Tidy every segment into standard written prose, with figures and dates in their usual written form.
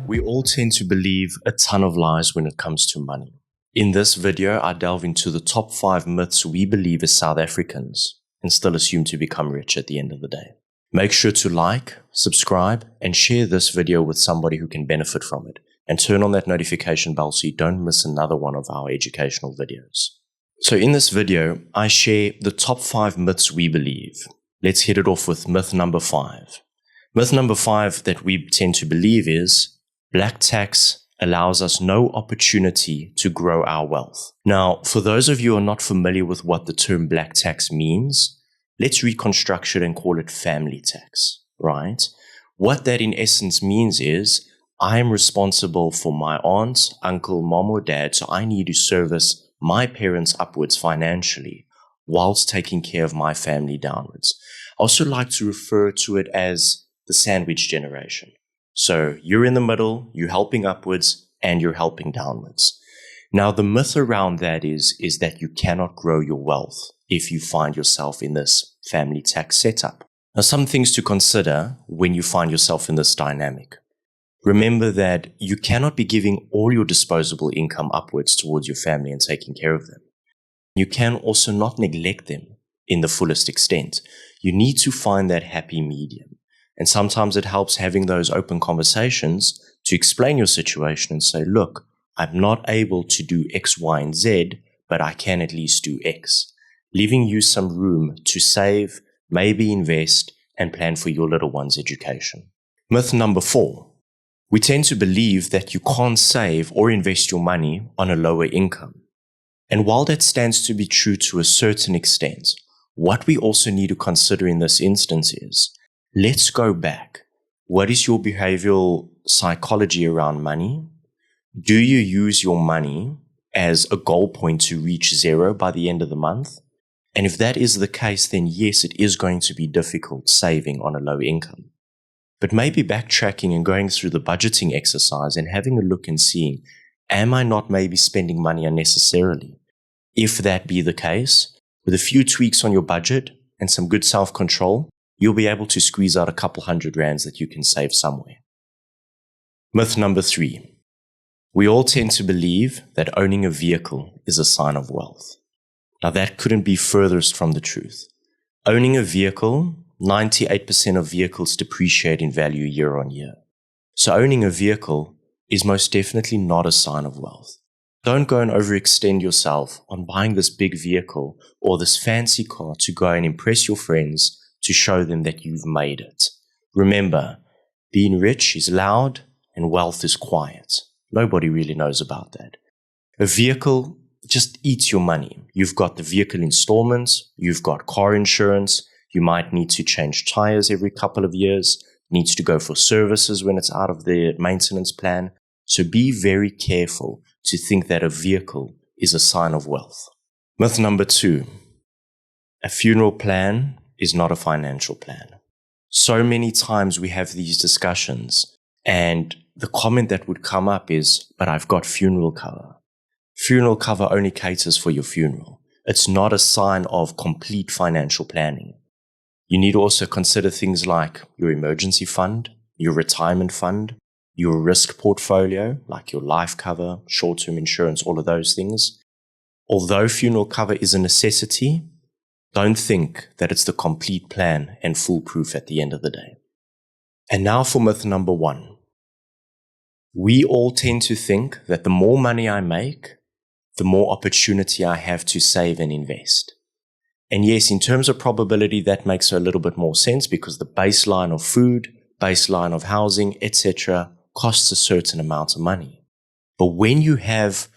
We all tend to believe a ton of lies when it comes to money. In this video, I delve into the top 5 myths we believe as South Africans and still assume to become rich at the end of the day. Make sure to like, subscribe, and share this video with somebody who can benefit from it. And turn on that notification bell so you don't miss another one of our educational videos. So in this video, I share the top 5 myths we believe. Let's hit it off with myth number 5. Myth number 5 that we tend to believe is black tax allows us no opportunity to grow our wealth. Now, for those of you who are not familiar with what the term black tax means, let's reconstruct it and call it family tax, right? What that in essence means is I am responsible for my aunt, uncle, mom, or dad, so I need to service my parents upwards financially whilst taking care of my family downwards. I also like to refer to it as the sandwich generation. So you're in the middle, you're helping upwards, and you're helping downwards. Now, the myth around that is that you cannot grow your wealth if you find yourself in this family tax setup. Now, some things to consider when you find yourself in this dynamic. Remember that you cannot be giving all your disposable income upwards towards your family and taking care of them. You can also not neglect them in the fullest extent. You need to find that happy medium. And sometimes it helps having those open conversations to explain your situation and say, look, I'm not able to do X, Y, and Z, but I can at least do X. Leaving you some room to save, maybe invest, and plan for your little one's education. Myth number 4. We tend to believe that you can't save or invest your money on a lower income. And while that stands to be true to a certain extent, what we also need to consider in this instance is, let's go back. What is your behavioral psychology around money? Do you use your money as a goal point to reach zero by the end of the month? And if that is the case, then yes, it is going to be difficult saving on a low income. But maybe backtracking and going through the budgeting exercise and having a look and seeing, am I not maybe spending money unnecessarily? If that be the case, with a few tweaks on your budget and some good self-control, you'll be able to squeeze out a couple $100 that you can save somewhere. Myth number 3. We all tend to believe that owning a vehicle is a sign of wealth. Now that couldn't be furthest from the truth. Owning a vehicle, 98% of vehicles depreciate in value year on year. So owning a vehicle is most definitely not a sign of wealth. Don't go and overextend yourself on buying this big vehicle or this fancy car to go and impress your friends to show them that you've made it. Remember, being rich is loud and wealth is quiet. Nobody really knows about that. A vehicle just eats your money. You've got the vehicle installments, you've got car insurance, you might need to change tires every couple of years, needs to go for services when it's out of the maintenance plan. So be very careful to think that a vehicle is a sign of wealth. Myth number 2. A funeral plan is not a financial plan. So many times we have these discussions and the comment that would come up is, but I've got funeral cover. Funeral cover only caters for your funeral. It's not a sign of complete financial planning. You need to also consider things like your emergency fund, your retirement fund, your risk portfolio, like your life cover, short-term insurance, all of those things. Although funeral cover is a necessity, don't think that it's the complete plan and foolproof at the end of the day. And now for myth number 1. We all tend to think that the more money I make, the more opportunity I have to save and invest. And yes, in terms of probability, that makes a little bit more sense because the baseline of food, baseline of housing, etc. costs a certain amount of money. But when you have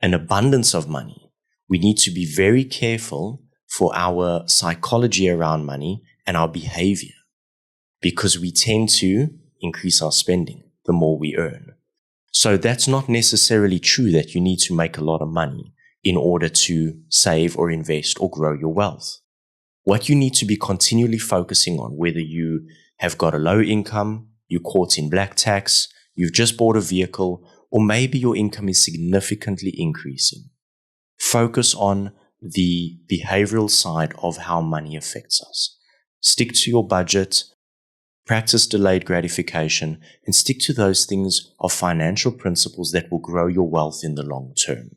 an abundance of money, we need to be very careful for our psychology around money and our behavior because we tend to increase our spending the more we earn. So that's not necessarily true that you need to make a lot of money in order to save or invest or grow your wealth. What you need to be continually focusing on, whether you have got a low income, you're caught in black tax, you've just bought a vehicle, or maybe your income is significantly increasing. Focus on the behavioral side of how money affects us. Stick to your budget. practice delayed gratification, and stick to those things of financial principles that will grow your wealth in the long term.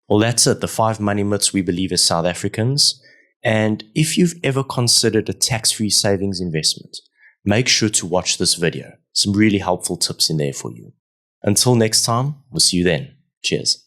Well, that's it, the 5 money myths we believe as South Africans. And if you've ever considered a tax-free savings investment, make sure to watch this video. Some really helpful tips in there for you. Until next time, we'll see you then. Cheers.